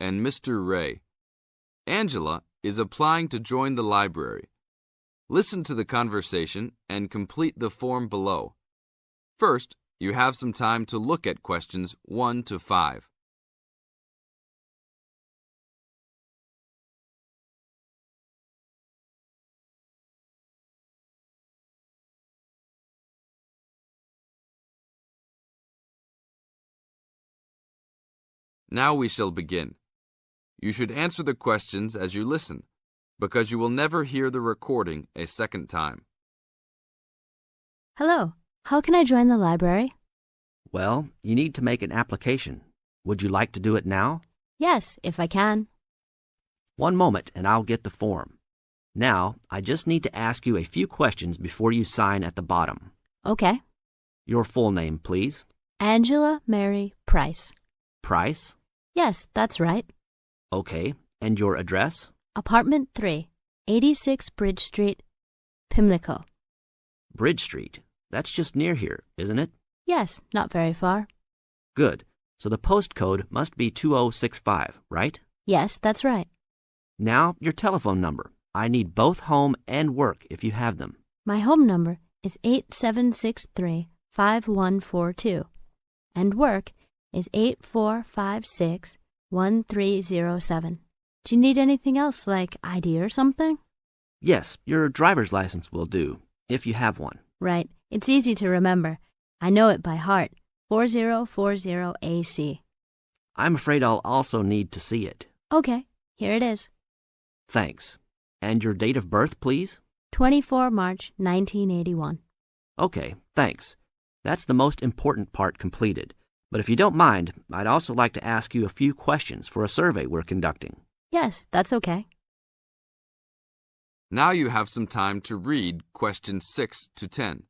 and Mr. Ray. Angela is applying to join the library. Listen to the conversation and complete the form below. First, you have some time to look at questions 1 to 5. Now we shall begin. You should answer the questions as you listen, because you will never hear the recording a second time. Hello, how can I join the library? Well, you need to make an application. Would you like to do it now? Yes, if I can. One moment and I'll get the form. Now, I just need to ask you a few questions before you sign at the bottom. Okay. Your full name, please. Angela Mary Price. Price? Yes, that's right. Okay. And your address? Apartment 3, 86 Bridge Street, Pimlico. Bridge Street. That's just near here, isn't it? Yes, not very far. Good. So the postcode must be 2065, right? Yes, that's right. Now, your telephone number. I need both home and work if you have them. My home number is 8763-5142, and work is 8456-1307. Do you need anything else, like ID or something? Yes, your driver's license will do, if you have one. Right. It's easy to remember. I know it by heart. 4040AC. I'm afraid I'll also need to see it. Okay, here it is. Thanks. And your date of birth, please? 24 March 1981. Okay, thanks. That's the most important part completed. But if you don't mind, I'd also like to ask you a few questions for a survey we're conducting. Yes, that's okay. Now you have some time to read questions 6 to 10.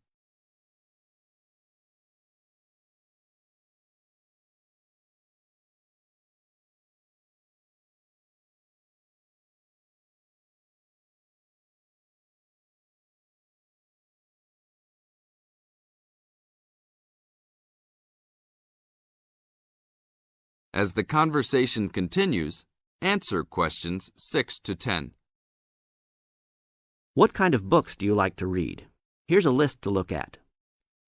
As the conversation continues, answer questions 6 to 10. What kind of books do you like to read? Here's a list to look at.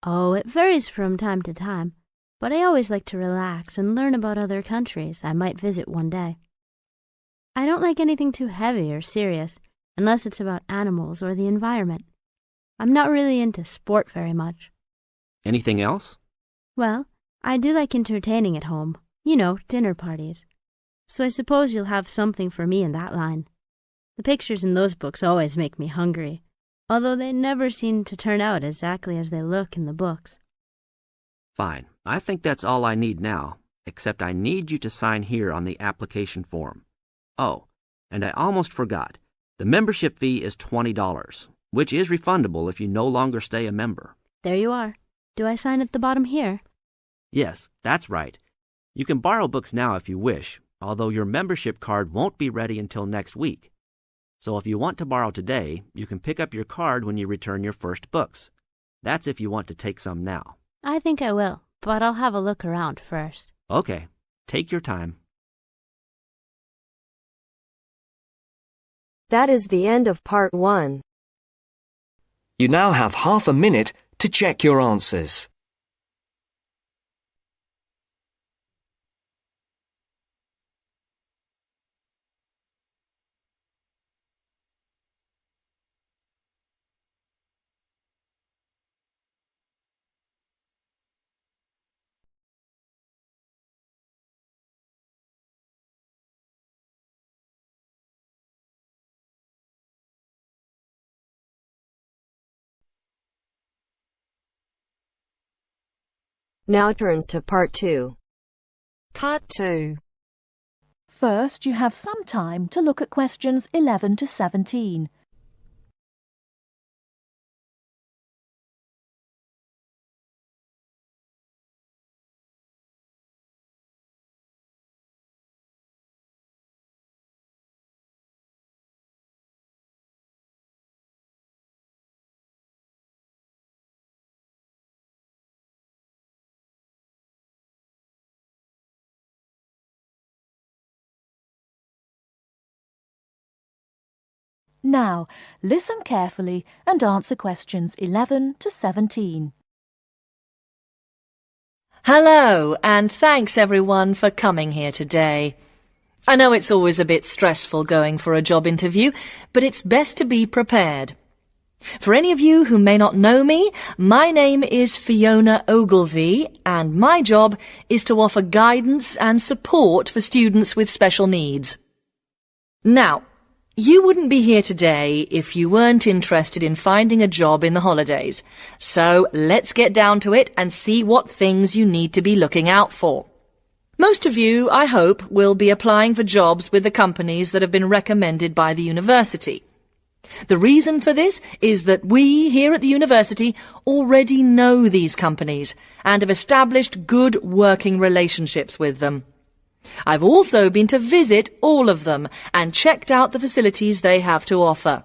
Oh, it varies from time to time, but I always like to relax and learn about other countries I might visit one day. I don't like anything too heavy or serious, unless it's about animals or the environment. I'm not really into sport very much. Anything else? Well, I do like entertaining at home. You know, dinner parties. So I suppose you'll have something for me in that line. The pictures in those books always make me hungry, although they never seem to turn out exactly as they look in the books. Fine. I think that's all I need now, except I need you to sign here on the application form. Oh, and I almost forgot. The membership fee is $20, which is refundable if you no longer stay a member. There you are. Do I sign at the bottom here? Yes, that's right. You can borrow books now if you wish, although your membership card won't be ready until next week. So if you want to borrow today, you can pick up your card when you return your first books. That's if you want to take some now. I think I will, but I'll have a look around first. Okay, take your time. That is the end of part 1. You now have half a minute to check your answers. Now turns to part 2. Part 2. First, you have some time to look at questions 11 to 17. Now, listen carefully and answer questions 11 to 17. Hello, and thanks everyone for coming here today. I know it's always a bit stressful going for a job interview, but it's best to be prepared. For any of you who may not know me, my name is Fiona Ogilvie, and my job is to offer guidance and support for students with special needs. Now, you wouldn't be here today if you weren't interested in finding a job in the holidays. So let's get down to it and see what things you need to be looking out for. Most of you, I hope, will be applying for jobs with the companies that have been recommended by the university. The reason for this is that we here at the university already know these companies and have established good working relationships with them. I've also been to visit all of them and checked out the facilities they have to offer.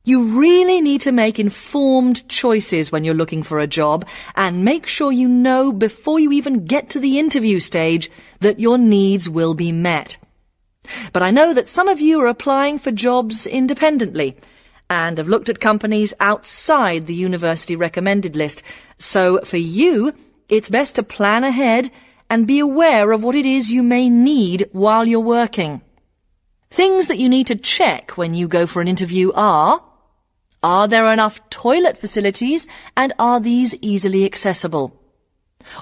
You really need to make informed choices when you're looking for a job and make sure you know before you even get to the interview stage that your needs will be met. But I know that some of you are applying for jobs independently and have looked at companies outside the university recommended list. So for you, it's best to plan ahead and be aware of what it is you may need while you're working. Things that you need to check when you go for an interview are there enough toilet facilities and are these easily accessible?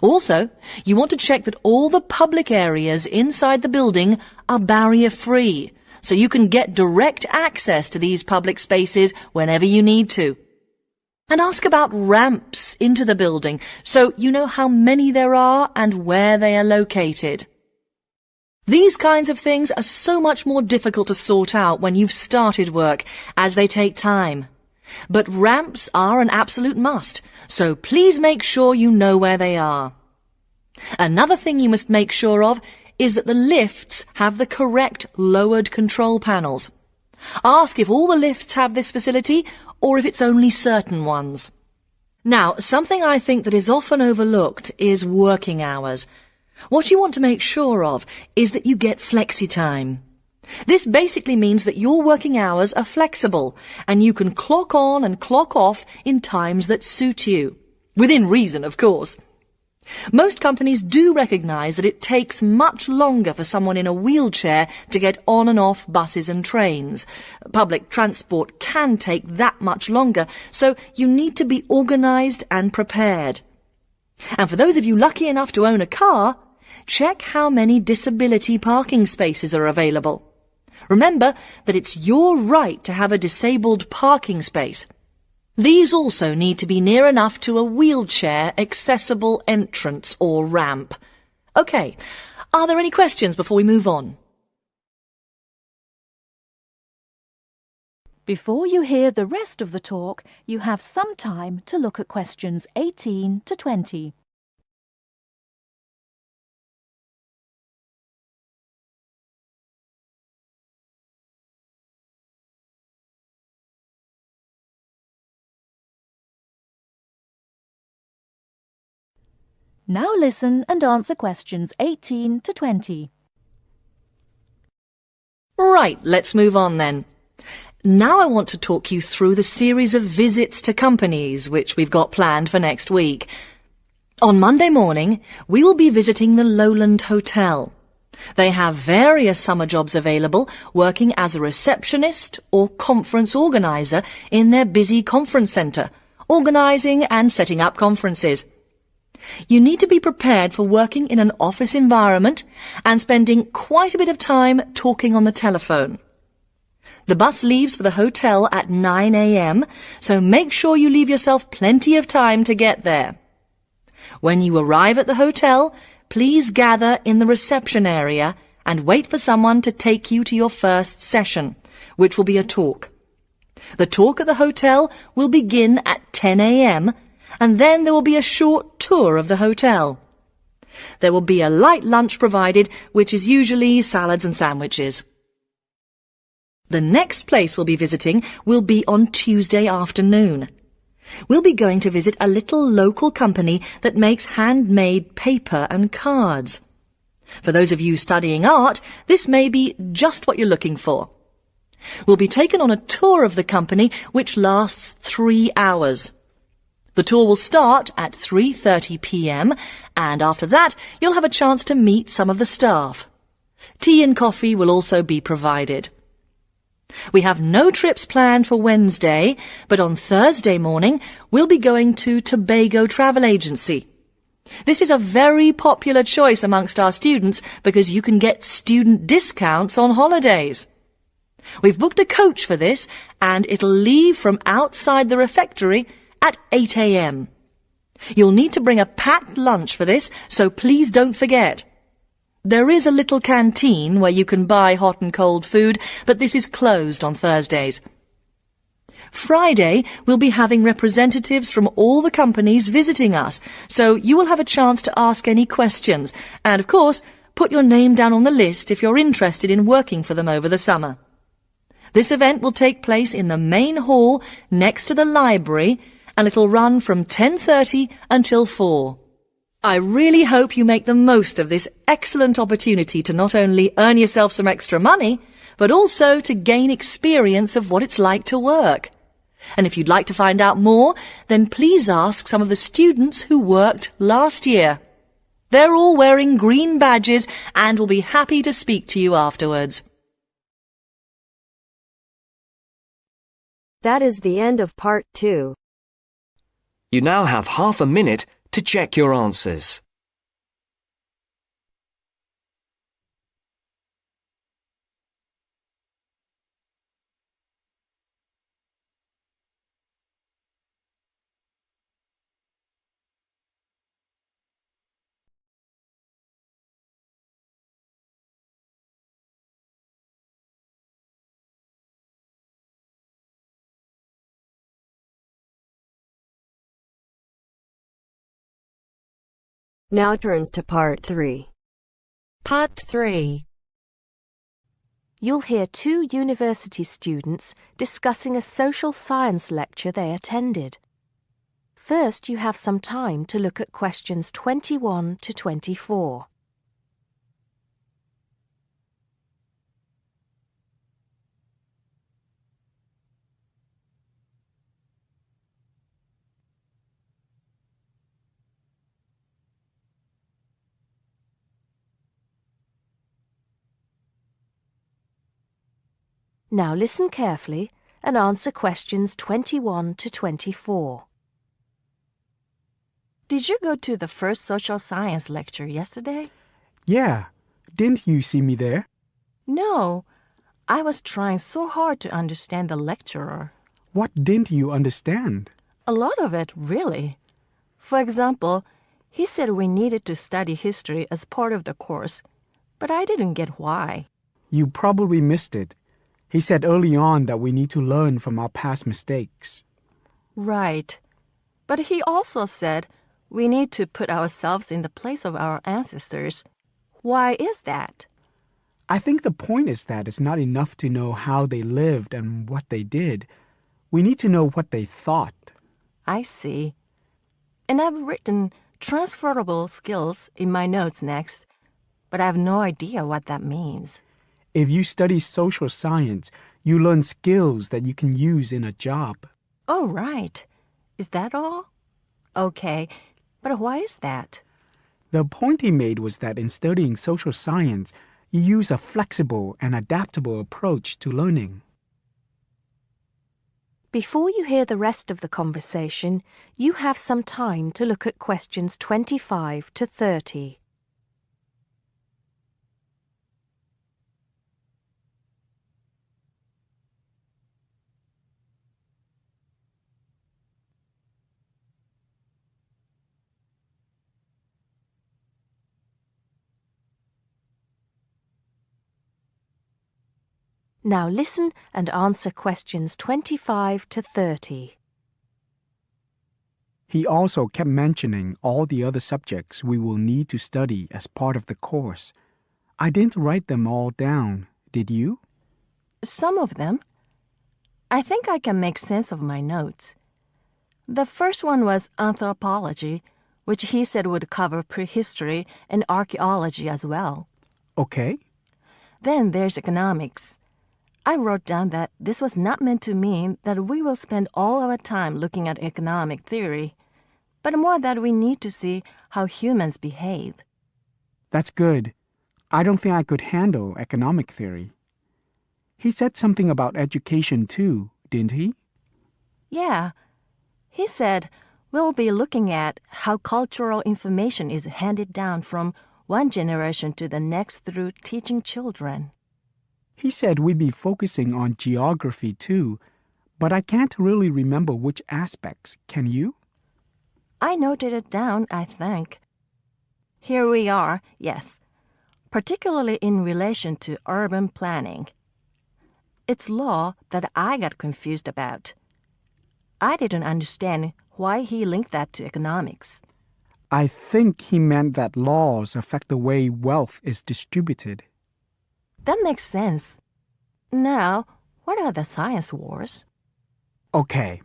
Also, you want to check that all the public areas inside the building are barrier-free, so you can get direct access to these public spaces whenever you need to. And ask about ramps into the building, so you know how many there are and where they are located. These kinds of things are so much more difficult to sort out when you've started work, as they take time. But ramps are an absolute must, so please make sure you know where they are. Another thing you must make sure of is that the lifts have the correct lowered control panels. Ask if all the lifts have this facility or if it's only certain ones. Now, something I think that is often overlooked is working hours. What you want to make sure of is that you get flexi time. This basically means that your working hours are flexible and you can clock on and clock off in times that suit you. Within reason, of course. Most companies do recognise that it takes much longer for someone in a wheelchair to get on and off buses and trains. Public transport can take that much longer, so you need to be organised and prepared. And for those of you lucky enough to own a car, check how many disability parking spaces are available. Remember that it's your right to have a disabled parking space. These also need to be near enough to a wheelchair accessible entrance or ramp. OK, are there any questions before we move on? Before you hear the rest of the talk, you have some time to look at questions 18 to 20. Now listen and answer questions 18 to 20. Right, let's move on then. Now I want to talk you through the series of visits to companies which we've got planned for next week. On Monday morning, we will be visiting the Lowland Hotel. They have various summer jobs available, working as a receptionist or conference organiser in their busy conference centre, organising and setting up conferences. You need to be prepared for working in an office environment and spending quite a bit of time talking on the telephone. The bus leaves for the hotel at 9 a.m, so make sure you leave yourself plenty of time to get there. When you arrive at the hotel, please gather in the reception area and wait for someone to take you to your first session, which will be a talk. The talk at the hotel will begin at 10 a.m, and then there will be a short tour of the hotel. There will be a light lunch provided, which is usually salads and sandwiches. The next place we'll be visiting will be on Tuesday afternoon. We'll be going to visit a little local company that makes handmade paper and cards. For those of you studying art, this may be just what you're looking for. We'll be taken on a tour of the company which lasts 3 hours. The tour will start at 3:30 p.m. and after that you'll have a chance to meet some of the staff. Tea and coffee will also be provided. We have no trips planned for Wednesday, but on Thursday morning we'll be going to Tobago Travel Agency. This is a very popular choice amongst our students because you can get student discounts on holidays. We've booked a coach for this and it'll leave from outside the refectory at 8 a.m. You'll need to bring a packed lunch for this, so please don't forget. There is a little canteen where you can buy hot and cold food, but this is closed on Thursdays. Friday, we'll be having representatives from all the companies visiting us, so you will have a chance to ask any questions, and of course, put your name down on the list if you're interested in working for them over the summer. This event will take place in the main hall next to the library, and it'll run from 10:30 until 4. I really hope you make the most of this excellent opportunity to not only earn yourself some extra money, but also to gain experience of what it's like to work. And if you'd like to find out more, then please ask some of the students who worked last year. They're all wearing green badges and will be happy to speak to you afterwards. That is the end of part 2. You now have half a minute to check your answers. Now turns to part 3. Part 3. You'll hear 2 university students discussing a social science lecture they attended. First, you have some time to look at questions 21 to 24. Now listen carefully and answer questions 21 to 24. Did you go to the first social science lecture yesterday? Yeah. Didn't you see me there? No. I was trying so hard to understand the lecturer. What didn't you understand? A lot of it, really. For example, he said we needed to study history as part of the course, but I didn't get why. You probably missed it. He said early on that we need to learn from our past mistakes. Right. But he also said we need to put ourselves in the place of our ancestors. Why is that? I think the point is that it's not enough to know how they lived and what they did. We need to know what they thought. I see. And I've written transferable skills in my notes next, but I have no idea what that means. If you study social science, you learn skills that you can use in a job. Oh, right. Is that all? Okay, but why is that? The point he made was that in studying social science, you use a flexible and adaptable approach to learning. Before you hear the rest of the conversation, you have some time to look at questions 25 to 30. Now listen and answer questions 25 to 30. He also kept mentioning all the other subjects we will need to study as part of the course. I didn't write them all down, did you? Some of them. I think I can make sense of my notes. The first one was anthropology, which he said would cover prehistory and archaeology as well. Okay. Then there's economics. I wrote down that this was not meant to mean that we will spend all our time looking at economic theory, but more that we need to see how humans behave. That's good. I don't think I could handle economic theory. He said something about education too, didn't he? Yeah. He said we'll be looking at how cultural information is handed down from one generation to the next through teaching children. He said we'd be focusing on geography too, but I can't really remember which aspects. Can you? I noted it down, I think. Here we are, yes, particularly in relation to urban planning. It's law that I got confused about. I didn't understand why he linked that to economics. I think he meant that laws affect the way wealth is distributed. That makes sense. Now, what are the science wars? Okay,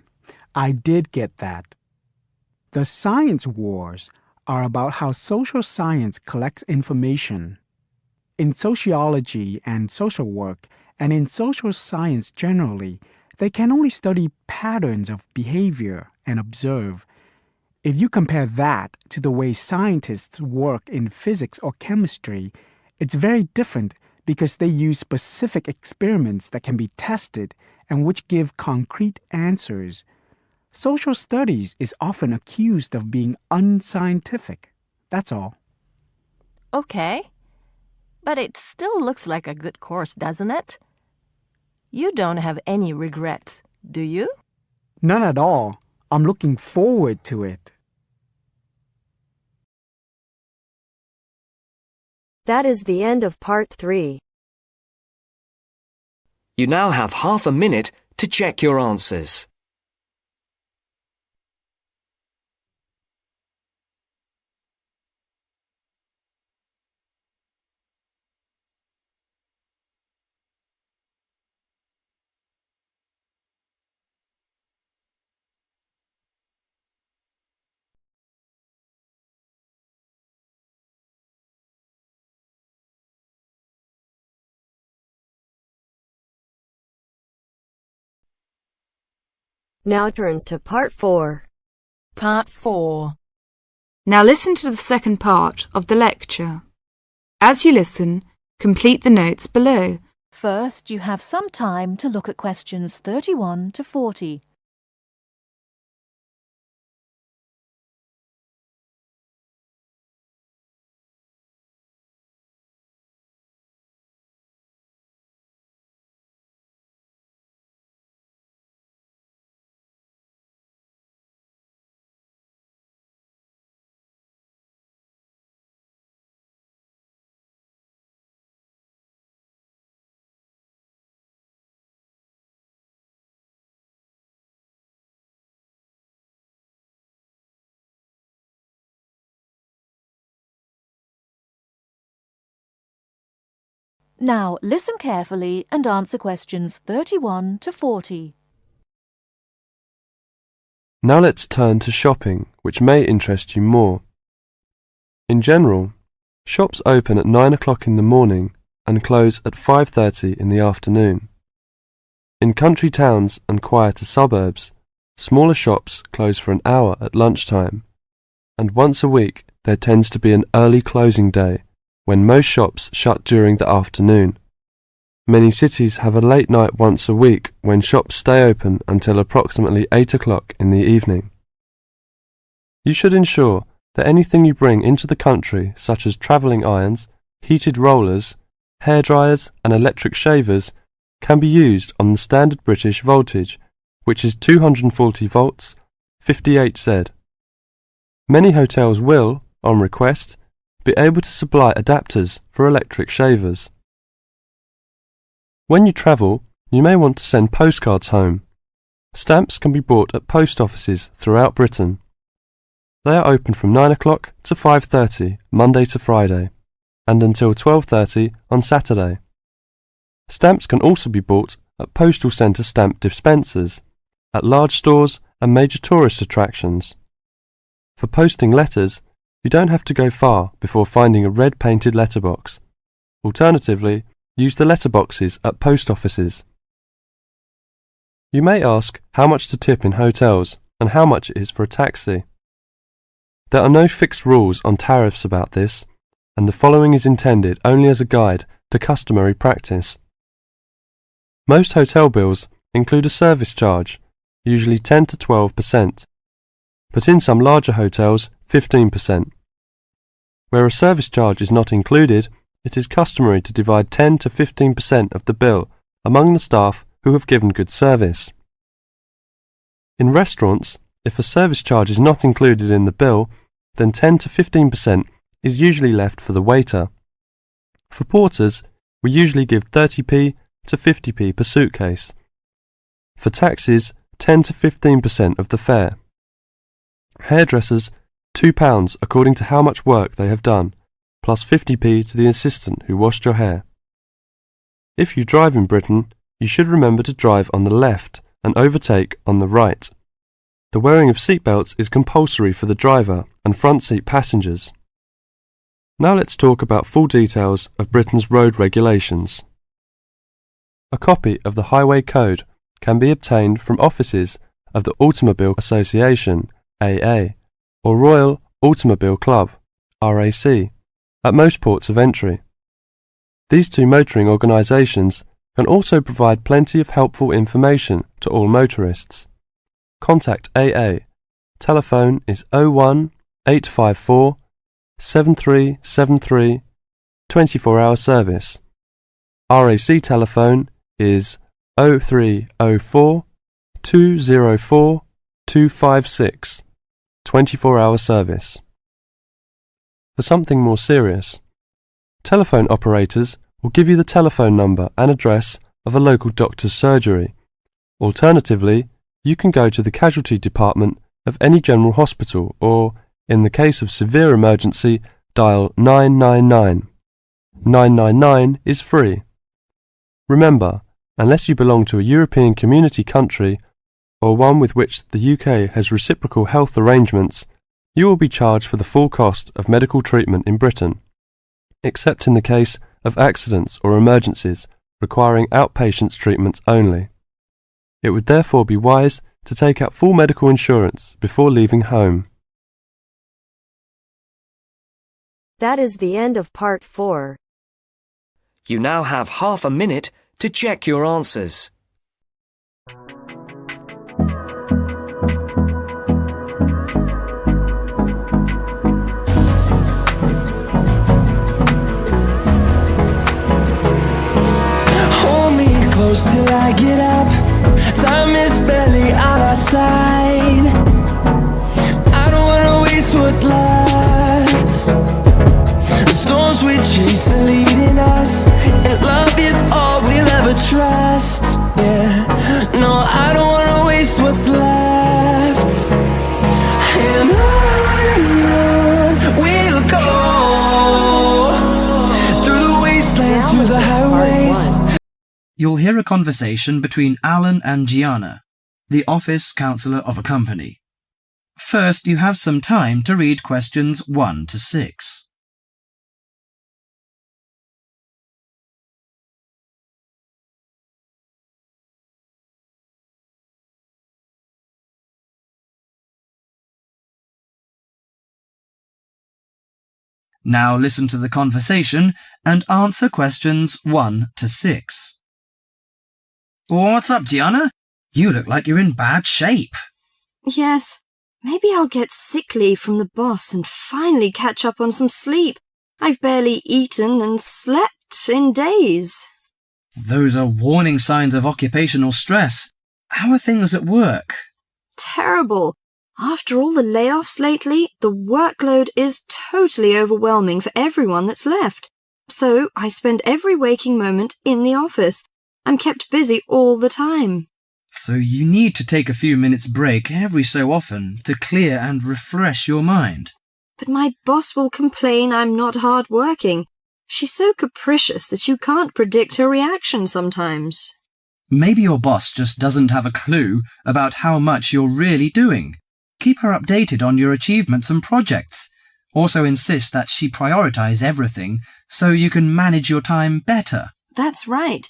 I did get that. The science wars are about how social science collects information. In sociology and social work, and in social science generally, they can only study patterns of behavior and observe. If you compare that to the way scientists work in physics or chemistry, it's very different because they use specific experiments that can be tested and which give concrete answers. Social studies is often accused of being unscientific. That's all. Okay. But it still looks like a good course, doesn't it? You don't have any regrets, do you? None at all. I'm looking forward to it. That is the end of part 3. You now have half a minute to check your answers. Now turns to part 4. Part 4. Now listen to the second part of the lecture. As you listen, complete the notes below. First, you have some time to look at questions 31 to 40. Now listen carefully and answer questions 31 to 40. Now let's turn to shopping, which may interest you more. In general, shops open at 9 o'clock in the morning and close at 5:30 in the afternoon. In country towns and quieter suburbs, smaller shops close for an hour at lunchtime, and once a week there tends to be an early closing day when most shops shut during the afternoon. Many cities have a late night once a week when shops stay open until approximately 8 o'clock in the evening. You should ensure that anything you bring into the country, such as travelling irons, heated rollers, hairdryers and electric shavers, can be used on the standard British voltage, which is 240 volts, 58 Z. Many hotels will, on request, be able to supply adapters for electric shavers. When you travel, you may want to send postcards home. Stamps can be bought at post offices throughout Britain. They are open from 9 o'clock to 5:30 Monday to Friday, and until 12:30 on Saturday. Stamps can also be bought at postal centre stamp dispensers, at large stores and major tourist attractions. For posting letters, you don't have to go far before finding a red painted letterbox. Alternatively, use the letterboxes at post offices. You may ask how much to tip in hotels and how much it is for a taxi. There are no fixed rules on tariffs about this, and the following is intended only as a guide to customary practice. Most hotel bills include a service charge, usually 10 to 12%, but in some larger hotels 15%. Where a service charge is not included, it is customary to divide 10 to 15% of the bill among the staff who have given good service. In restaurants, if a service charge is not included in the bill, then 10 to 15% is usually left for the waiter. For porters, we usually give 30p to 50p per suitcase. For taxis, 10 to 15% of the fare. Hairdressers, £2 according to how much work they have done, plus 50p to the assistant who washed your hair. If you drive in Britain, you should remember to drive on the left and overtake on the right. The wearing of seatbelts is compulsory for the driver and front seat passengers. Now let's talk about full details of Britain's road regulations. A copy of the Highway Code can be obtained from offices of the Automobile Association, AA, or Royal Automobile Club, RAC, at most ports of entry. These two motoring organisations can also provide plenty of helpful information to all motorists. Contact AA. Telephone is 01 854 7373, 24-hour service. RAC telephone is 0304 204 256, 24-hour service. For something more serious, telephone operators will give you the telephone number and address of a local doctor's surgery. Alternatively, you can go to the casualty department of any general hospital or, in the case of severe emergency, dial 999. 999 is free. Remember, unless you belong to a European Community country or one with which the UK has reciprocal health arrangements, you will be charged for the full cost of medical treatment in Britain, except in the case of accidents or emergencies requiring outpatients treatment only. It would therefore be wise to take out full medical insurance before leaving home. That is the end of part 4. You now have half a minute to check your answers. Hold me close till I get up. Time is barely on our side. I don't wanna waste what's left. The storms we chase are leading us, and love is all we'll ever trust. Yeah, no, I don't wanna waste what's left. And on we'll go, through the wastelands, through the highways. You'll hear a conversation between Alan and Gianna, the office counsellor of a company. First, you have some time to read questions 1 to 6. Now listen to the conversation and answer questions 1 to 6. What's up, Gianna? You look like you're in bad shape. Yes, maybe I'll get sick leave from the boss and finally catch up on some sleep. I've barely eaten and slept in days. Those are warning signs of occupational stress. How are things at work? Terrible. After all the layoffs lately, the workload is totally overwhelming for everyone that's left. So I spend every waking moment in the office. I'm kept busy all the time. So you need to take a few minutes break every so often to clear and refresh your mind. But my boss will complain I'm not hard-working. She's so capricious that you can't predict her reaction sometimes. Maybe your boss just doesn't have a clue about how much you're really doing. Keep her updated on your achievements and projects. Also insist that she prioritize everything so you can manage your time better. That's right.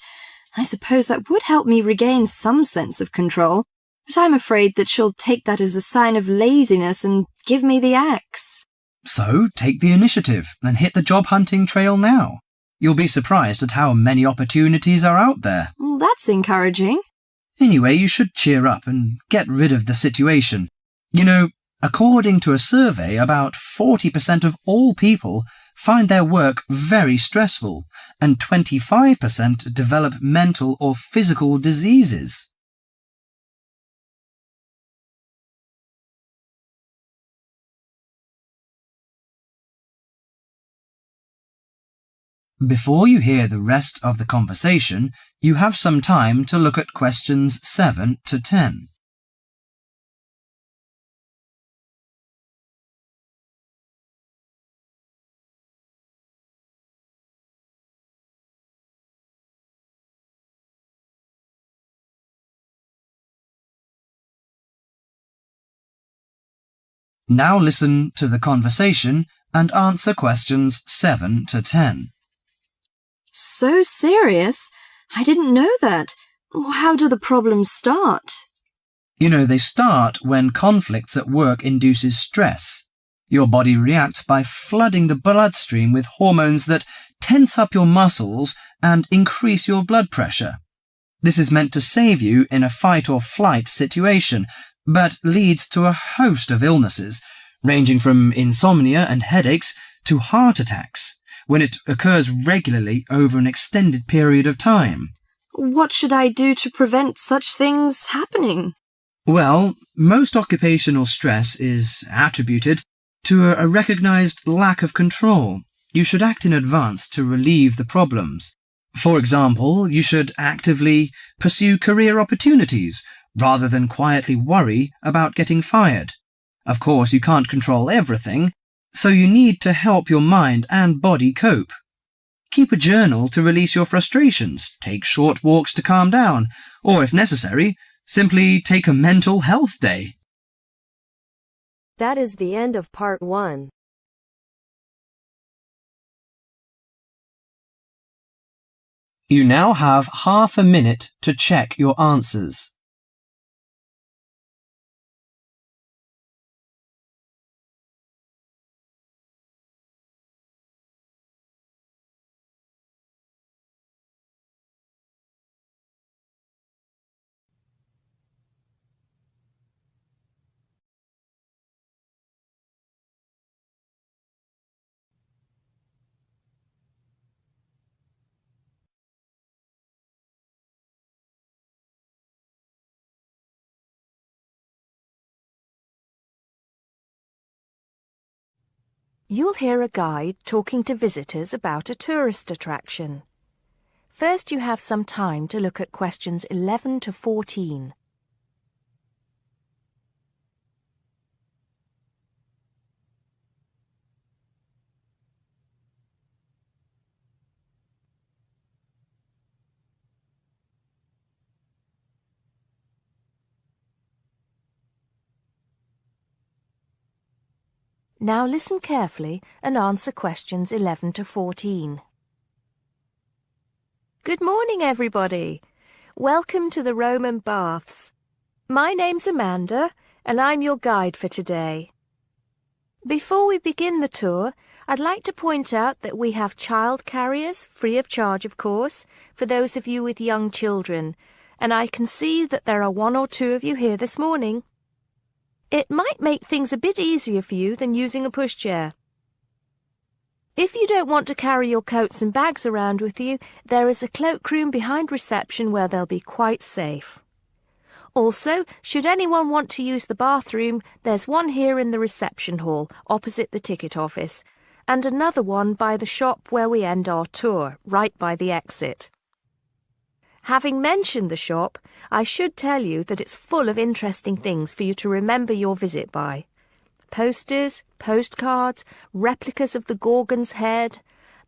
I suppose that would help me regain some sense of control, but I'm afraid that she'll take that as a sign of laziness and give me the axe. So, take the initiative and hit the job hunting trail now. You'll be surprised at how many opportunities are out there. That's encouraging. Anyway, you should cheer up and get rid of the situation. You know, according to a survey, about 40% of all people find their work very stressful, and 25% develop mental or physical diseases. Before you hear the rest of the conversation, you have some time to look at questions 7 to 10. Now listen to the conversation and answer questions 7 to 10. So serious? I didn't know that. How do the problems start? You know, they start when conflicts at work induces stress. Your body reacts by flooding the bloodstream with hormones that tense up your muscles and increase your blood pressure. This is meant to save you in a fight or flight situation, but leads to a host of illnesses, ranging from insomnia and headaches to heart attacks, when it occurs regularly over an extended period of time. What should I do to prevent such things happening? Well, most occupational stress is attributed to a recognized lack of control. You should act in advance to relieve the problems. For example, you should actively pursue career opportunities rather than quietly worry about getting fired. Of course, you can't control everything, so you need to help your mind and body cope. Keep a journal to release your frustrations, take short walks to calm down, or if necessary, simply take a mental health day. That is the end of part 1. You now have half a minute to check your answers. You'll hear a guide talking to visitors about a tourist attraction. First, you have some time to look at questions 11 to 14. Now listen carefully and answer questions 11 to 14. Good morning, everybody. Welcome to the Roman Baths. My name's Amanda, and I'm your guide for today. Before we begin the tour, I'd like to point out that we have child carriers, free of charge, of course, for those of you with young children, and I can see that there are 1 or 2 of you here this morning. It might make things a bit easier for you than using a pushchair. If you don't want to carry your coats and bags around with you, there is a cloakroom behind reception where they'll be quite safe. Also, should anyone want to use the bathroom, there's one here in the reception hall, opposite the ticket office, and another one by the shop where we end our tour, right by the exit. Having mentioned the shop, I should tell you that it's full of interesting things for you to remember your visit by. Posters, postcards, replicas of the Gorgon's head,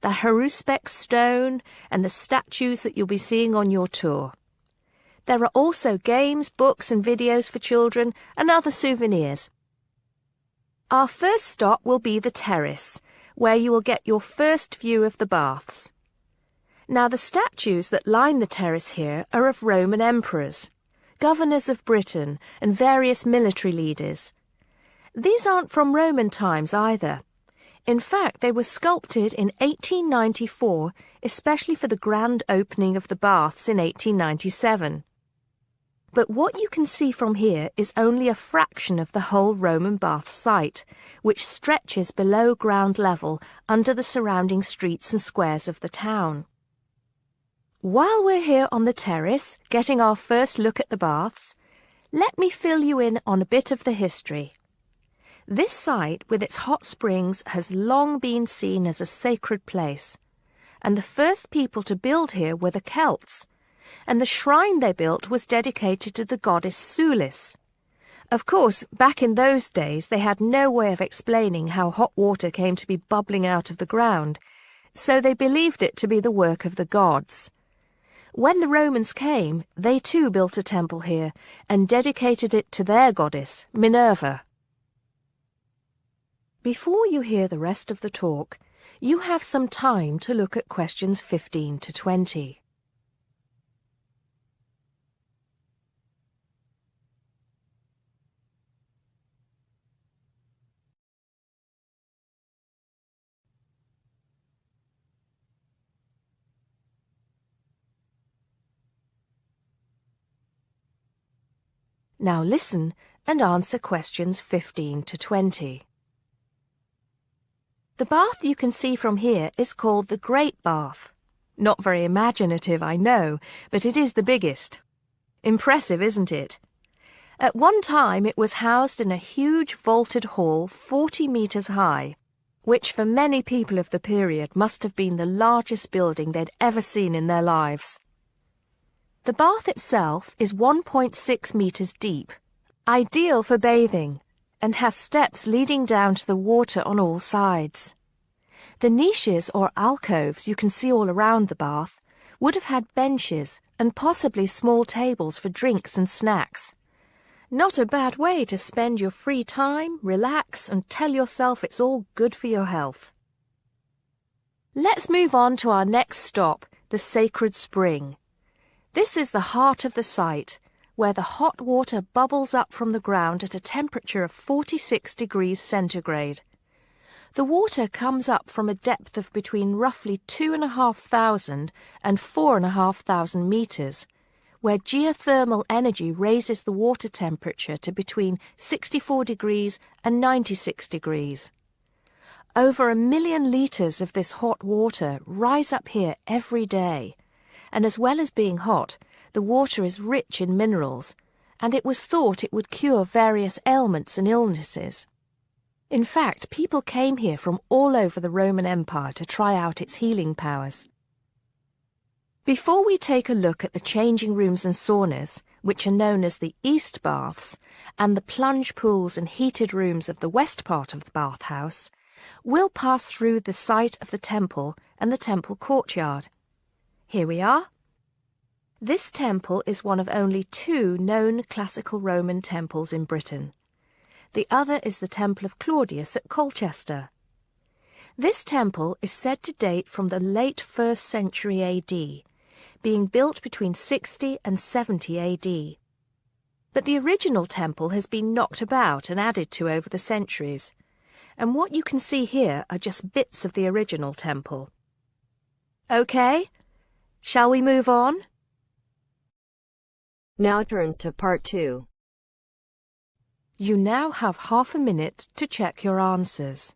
the Haruspex stone, and the statues that you'll be seeing on your tour. There are also games, books and videos for children and other souvenirs. Our first stop will be the terrace, where you will get your first view of the baths. Now, the statues that line the terrace here are of Roman emperors, governors of Britain, and various military leaders. These aren't from Roman times either. In fact, they were sculpted in 1894, especially for the grand opening of the baths in 1897. But what you can see from here is only a fraction of the whole Roman bath site, which stretches below ground level under the surrounding streets and squares of the town. While we're here on the terrace, getting our first look at the baths, let me fill you in on a bit of the history. This site, with its hot springs, has long been seen as a sacred place, and the first people to build here were the Celts, and the shrine they built was dedicated to the goddess Sulis. Of course, back in those days they had no way of explaining how hot water came to be bubbling out of the ground, so they believed it to be the work of the gods. When the Romans came, they too built a temple here and dedicated it to their goddess, Minerva. Before you hear the rest of the talk, you have some time to look at questions 15 to 20. Now listen and answer questions 15 to 20. The bath you can see from here is called the Great Bath. Not very imaginative, I know, but it is the biggest. Impressive, isn't it? At one time it was housed in a huge vaulted hall 40 metres high, which for many people of the period must have been the largest building they'd ever seen in their lives. The bath itself is 1.6 metres deep, ideal for bathing, and has steps leading down to the water on all sides. The niches or alcoves you can see all around the bath would have had benches and possibly small tables for drinks and snacks. Not a bad way to spend your free time, relax, and tell yourself it's all good for your health. Let's move on to our next stop, the Sacred Spring. This is the heart of the site, where the hot water bubbles up from the ground at a temperature of 46 degrees centigrade. The water comes up from a depth of between roughly 2,500 and 4,500 metres, where geothermal energy raises the water temperature to between 64 degrees and 96 degrees. Over 1 million litres of this hot water rise up here every day, and as well as being hot, the water is rich in minerals, and it was thought it would cure various ailments and illnesses. In fact, people came here from all over the Roman Empire to try out its healing powers. Before we take a look at the changing rooms and saunas, which are known as the East Baths, and the plunge pools and heated rooms of the west part of the bathhouse, we'll pass through the site of the temple and the temple courtyard. Here we are. This temple is one of only 2 known classical Roman temples in Britain. The other is the Temple of Claudius at Colchester. This temple is said to date from the late 1st century AD, being built between 60 and 70 AD. But the original temple has been knocked about and added to over the centuries, and what you can see here are just bits of the original temple. Okay, shall we move on? Now turns to part 2. You now have half a minute to check your answers.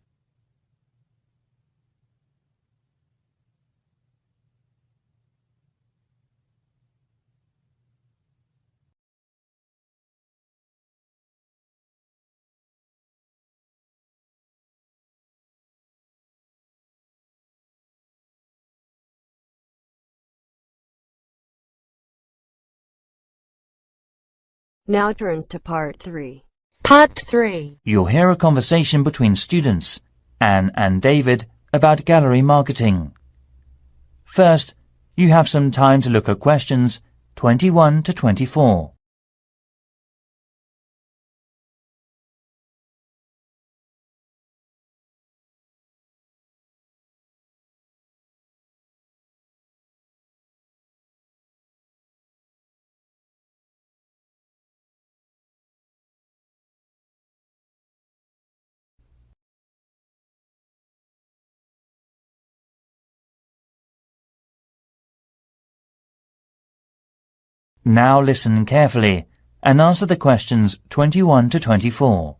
Now turns to part 3. Part 3. You'll hear a conversation between students, Anne and David, about gallery marketing. First, you have some time to look at questions 21 to 24. Now listen carefully and answer the questions 21 to 24.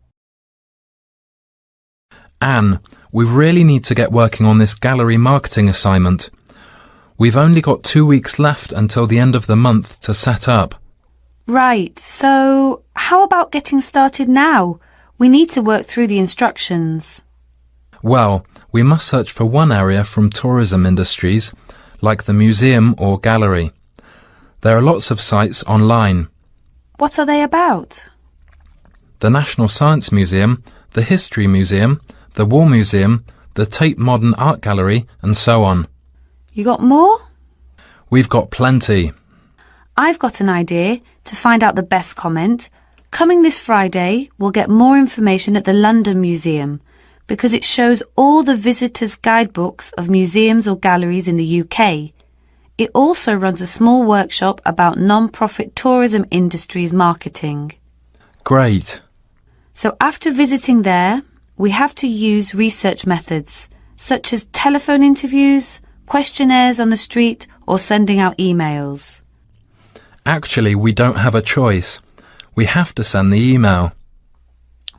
Anne, we really need to get working on this gallery marketing assignment. We've only got 2 weeks left until the end of the month to set up. Right, so how about getting started now? We need to work through the instructions. Well, we must search for one area from tourism industries, like the museum or gallery. There are lots of sites online. What are they about? The National Science Museum, the History Museum, the War Museum, the Tate Modern Art Gallery, and so on. You got more? We've got plenty. I've got an idea to find out the best comment. Coming this Friday, we'll get more information at the London Museum because it shows all the visitors' guidebooks of museums or galleries in the UK. It also runs a small workshop about non-profit tourism industries marketing. Great. So after visiting there, we have to use research methods such as telephone interviews, questionnaires on the street, or sending out emails. Actually, we don't have a choice. We have to send the email.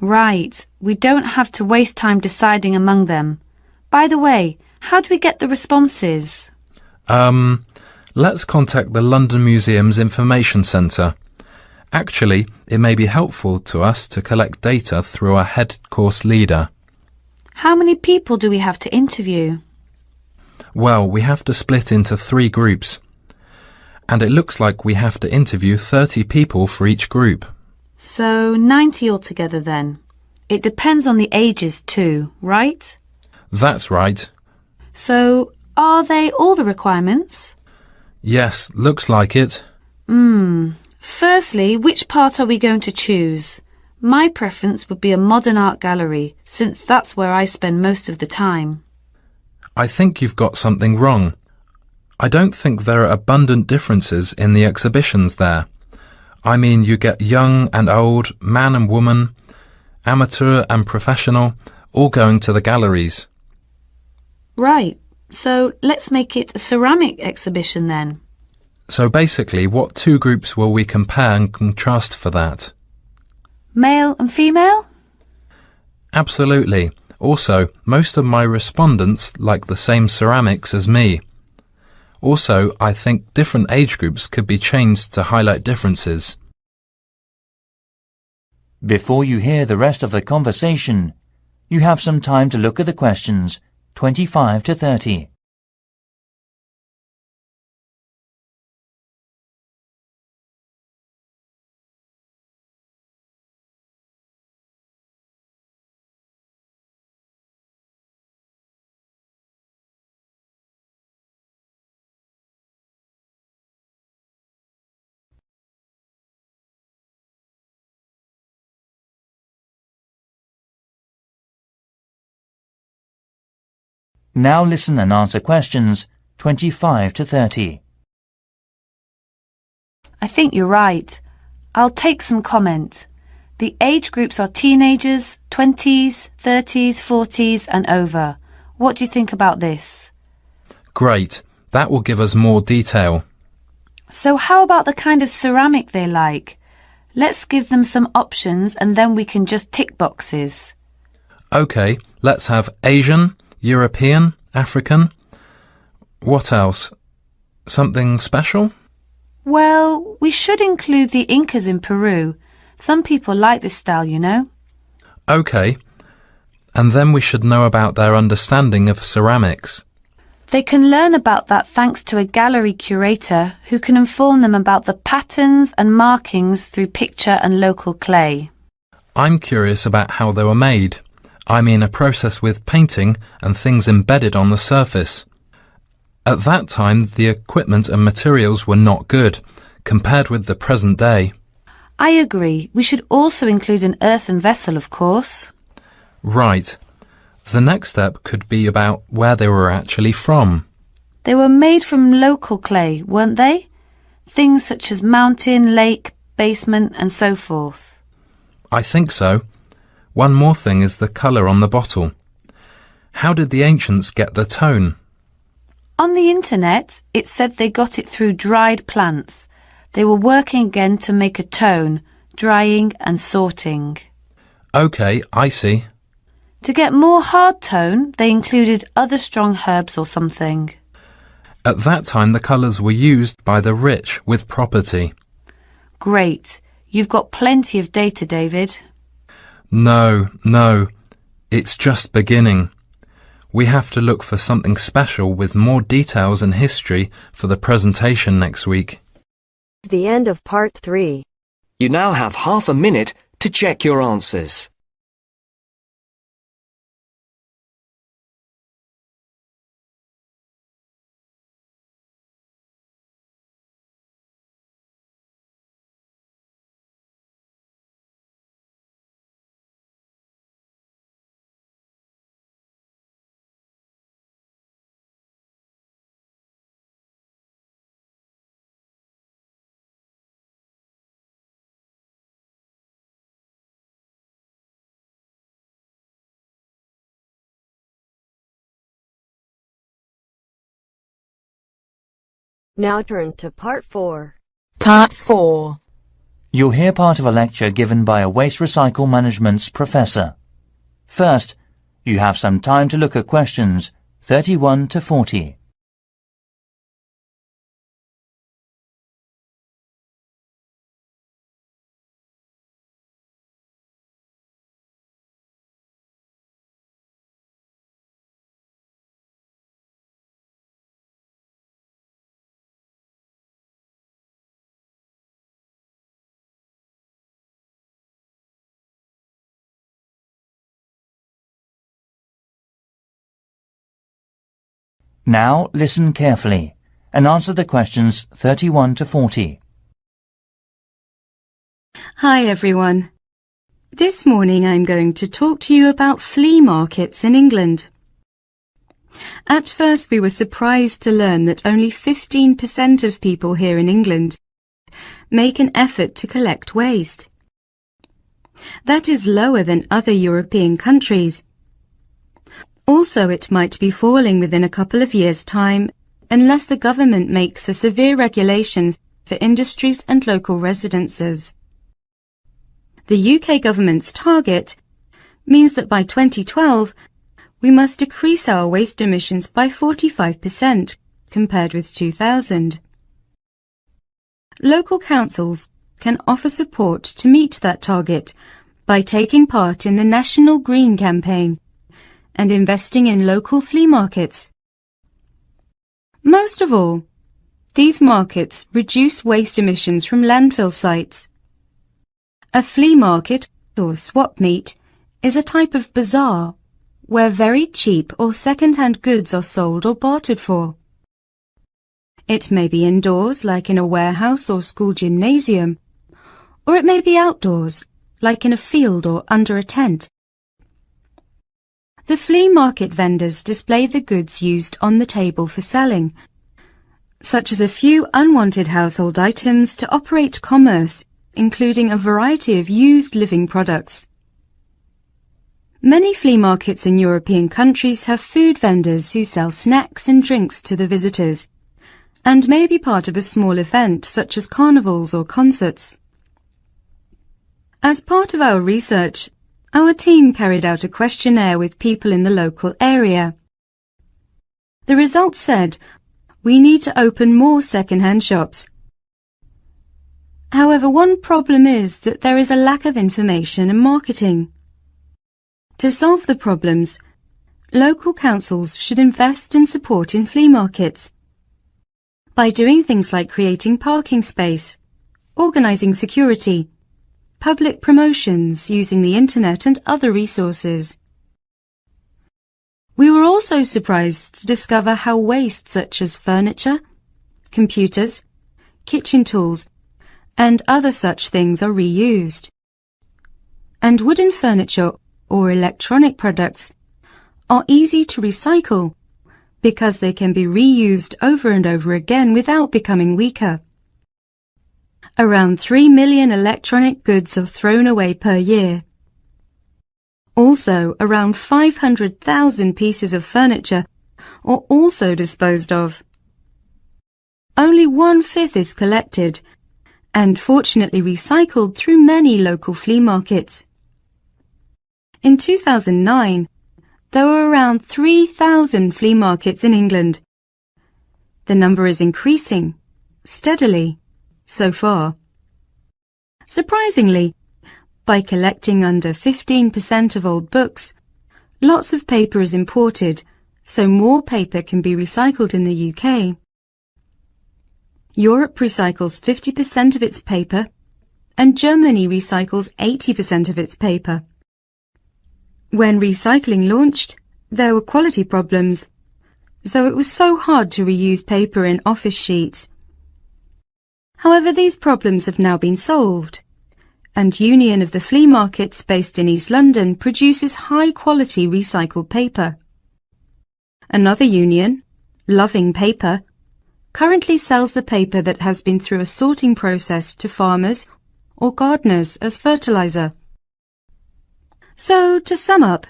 Right, we don't have to waste time deciding among them. By the way, how do we get the responses? Let's contact the London Museum's Information Centre. Actually, it may be helpful to us to collect data through our head course leader. How many people do we have to interview? Well, we have to split into 3 groups. And it looks like we have to interview 30 people for each group. So 90 altogether then. It depends on the ages too, right? That's right. So are they all the requirements? Yes, looks like it. Firstly, which part are we going to choose? My preference would be a modern art gallery, since that's where I spend most of the time. I think you've got something wrong. I don't think there are abundant differences in the exhibitions there. I mean, you get young and old, man and woman, amateur and professional, all going to the galleries. Right, so let's make it a ceramic exhibition then. So basically, what 2 groups will we compare and contrast for that? Male and female? Absolutely. Also, most of my respondents like the same ceramics as me. Also, I think different age groups could be changed to highlight differences. Before you hear the rest of the conversation, you have some time to look at the questions 25 to 30. Now listen and answer questions 25 to 30. I think you're right. I'll take some comment. The age groups are teenagers, 20s, 30s, 40s and over. What do you think about this? Great. That will give us more detail. So how about the kind of ceramic they like? Let's give them some options and then we can just tick boxes. OK, let's have Asian, European, African. What else? Something special? Well, we should include the Incas in Peru. Some people like this style, you know. OK. And then we should know about their understanding of ceramics. They can learn about that thanks to a gallery curator who can inform them about the patterns and markings through picture and local clay. I'm curious about how they were made. I mean a process with painting and things embedded on the surface. At that time, the equipment and materials were not good, compared with the present day. I agree. We should also include an earthen vessel, of course. Right. The next step could be about where they were actually from. They were made from local clay, weren't they? Things such as mountain, lake, basement and so forth. I think so. One more thing is the colour on the bottle. How did the ancients get the tone? On the internet, it said they got it through dried plants. They were working again to make a tone, drying and sorting. OK, I see. To get more hard tone, they included other strong herbs or something. At that time, the colours were used by the rich with property. Great. You've got plenty of data, David. No. It's just beginning. We have to look for something special with more details and history for the presentation next week. The end of part 3. You now have half a minute to check your answers. Now turns to part 4. Part 4. You'll hear part of a lecture given by a waste recycle management's professor. First, you have some time to look at questions 31 to 40. Now listen carefully and answer the questions 31 to 40. Hi everyone. This morning I'm going to talk to you about flea markets in England. At first we were surprised to learn that only 15% of people here in England make an effort to collect waste. That is lower than other European countries. Also, it might be falling within a couple of years' time unless the government makes a severe regulation for industries and local residences. The UK government's target means that by 2012 we must decrease our waste emissions by 45% compared with 2000. Local councils can offer support to meet that target by taking part in the National Green Campaign and investing in local flea markets. Most of all, these markets reduce waste emissions from landfill sites. A flea market, or swap meet, is a type of bazaar where very cheap or second-hand goods are sold or bartered for. It may be indoors, like in a warehouse or school gymnasium, or it may be outdoors, like in a field or under a tent. The flea market vendors display the goods used on the table for selling, such as a few unwanted household items to operate commerce, including a variety of used living products. Many flea markets in European countries have food vendors who sell snacks and drinks to the visitors, and may be part of a small event such as carnivals or concerts. As part of our research, our team carried out a questionnaire with people in the local area. The results said, we need to open more second-hand shops. However, one problem is that there is a lack of information and marketing. To solve the problems, local councils should invest and support in flea markets by doing things like creating parking space, organising security, public promotions using the internet and other resources. We were also surprised to discover how waste such as furniture, computers, kitchen tools, and other such things are reused. And wooden furniture or electronic products are easy to recycle because they can be reused over and over again without becoming weaker. Around 3 million electronic goods are thrown away per year. Also, around 500,000 pieces of furniture are also disposed of. Only 1/5 is collected, and fortunately recycled through many local flea markets. In 2009, there were around 3,000 flea markets in England. The number is increasing, steadily, so far. Surprisingly, by collecting under 15% of old books, lots of paper is imported, so more paper can be recycled in the UK. Europe recycles 50% of its paper, and Germany recycles 80% of its paper. When recycling launched, there were quality problems, so it was so hard to reuse paper in office sheets. However, these problems have now been solved, and Union of the Flea Markets based in East London produces high-quality recycled paper. Another union, Loving Paper, currently sells the paper that has been through a sorting process to farmers or gardeners as fertilizer. So, to sum up,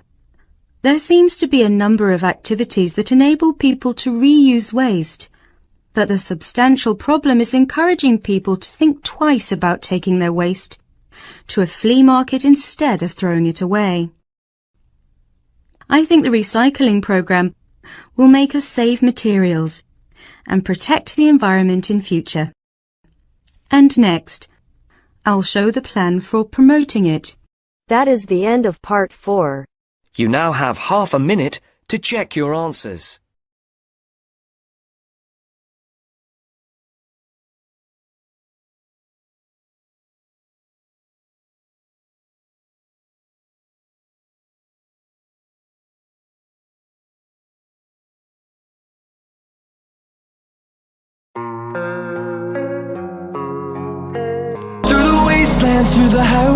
there seems to be a number of activities that enable people to reuse waste, but the substantial problem is encouraging people to think twice about taking their waste to a flea market instead of throwing it away. I think the recycling program will make us save materials and protect the environment in future. And next, I'll show the plan for promoting it. That is the end of part 4. You now have half a minute to check your answers. Through the wastelands, through the highways